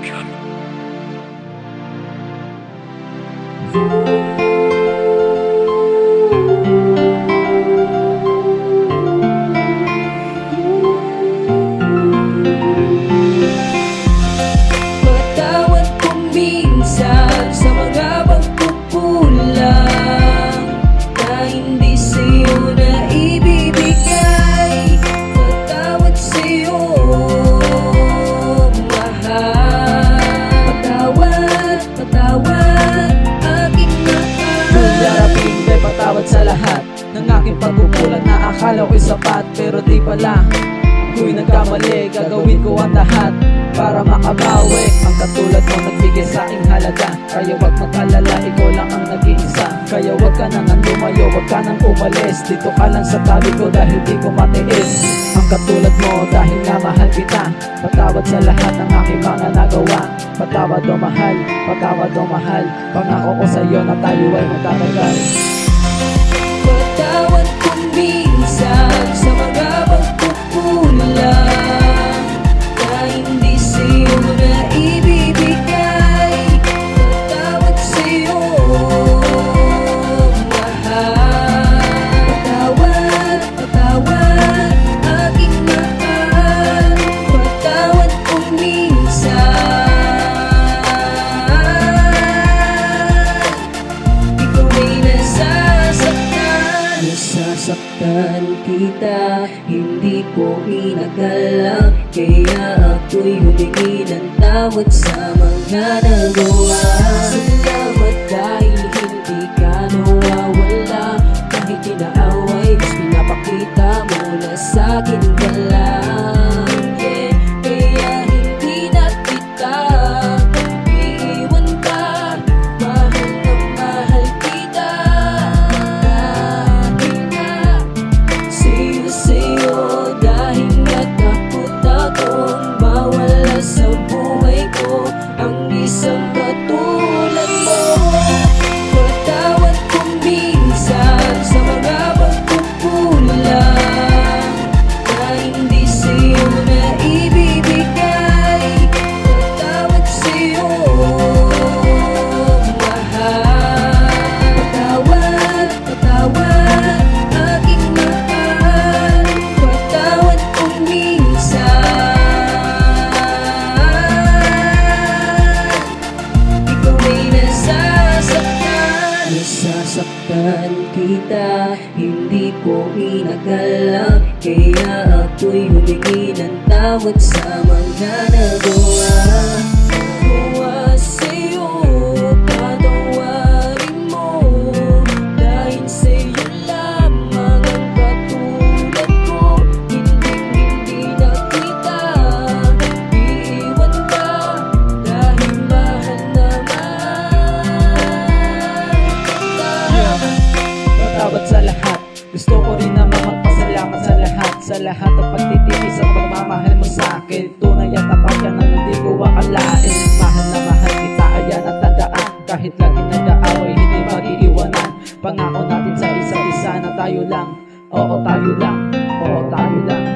Production. Patawad kung minsan sa mga pagkukulang na hindi sa'yo na ibibigay. Patawad sa'yo, mahal. Patawad, patawad, aking mahal. Kung darapin ko'y patawad sa lahat ng aking pagkukulang na akala ko'y sapat, pero di pala. Ako'y nagkamali, gagawin ko ang lahat para makabawi. Ang katulad mo nagbigay sa aking halaga, kaya wag mag-alala, ikaw lang ang nag-iisa. Kaya wag ka nang lumayo, wag ka nang umalis. Dito ka lang sa tabi ko dahil di ko matiis. Ang katulad mo dahil nga mahal kita. Patawad sa lahat ng aking mga nagawa. Patawad o mahal, patawad o mahal. Pangako ko sa'yo na tayo ay magtatagal. Patawad kung minsan sa mga pagkukulang na hindi sa'yo na ibibigay. Patawad sa'yo, mahal. Patawad, patawad, aking mahal. Patawad kung minsan ikaw ay nasasaktan. Nasasaktan kita, hindi ko inakala. Kaya ako'y humingi ng tawad sa mga nagawa. Salamat dahil hindi ka nawawala. Kahit inaaway, mas pinapakita mo na sa'kin ka lang. Yeah. Kaya hindi na kita iiwan pa. Mahal na mahal kita. Sa'yo dahil natakot akong mawala sa buhay ko ang isang katulad mo. Patawad kung minsan sa mga pagkukulang na hindi sa'yo na ibibigay. Patawad sa'yo, mahal. Patawad, patawad, aking mahal. Patawad kung minsan ikaw ay nasasaktan. Nasasaktan kita, hindi ko inakala. Kaya ako'y humingi ng tawad sa mga nagawa. Gawa sa'yo, patawarin mo. Dahil sa'yo lamang ang katulad ko. Hindi na kita iiwan pa. Dahil mahal na mahal kita. Patawad sa lahat. Gusto ko rin naman magpasalamat sa lahat. Sa lahat ng pagtitiis at pagmamahal mo sa akin. Tunay at tapat yan ang hindi ko akalain. Mahal na mahal kita, ayan ang tandaan. Kahit lagi nag-aaway, hindi mag-iiwanan. Pangako natin sa isa't isa na tayo lang. Oo, tayo lang. Oo, tayo lang.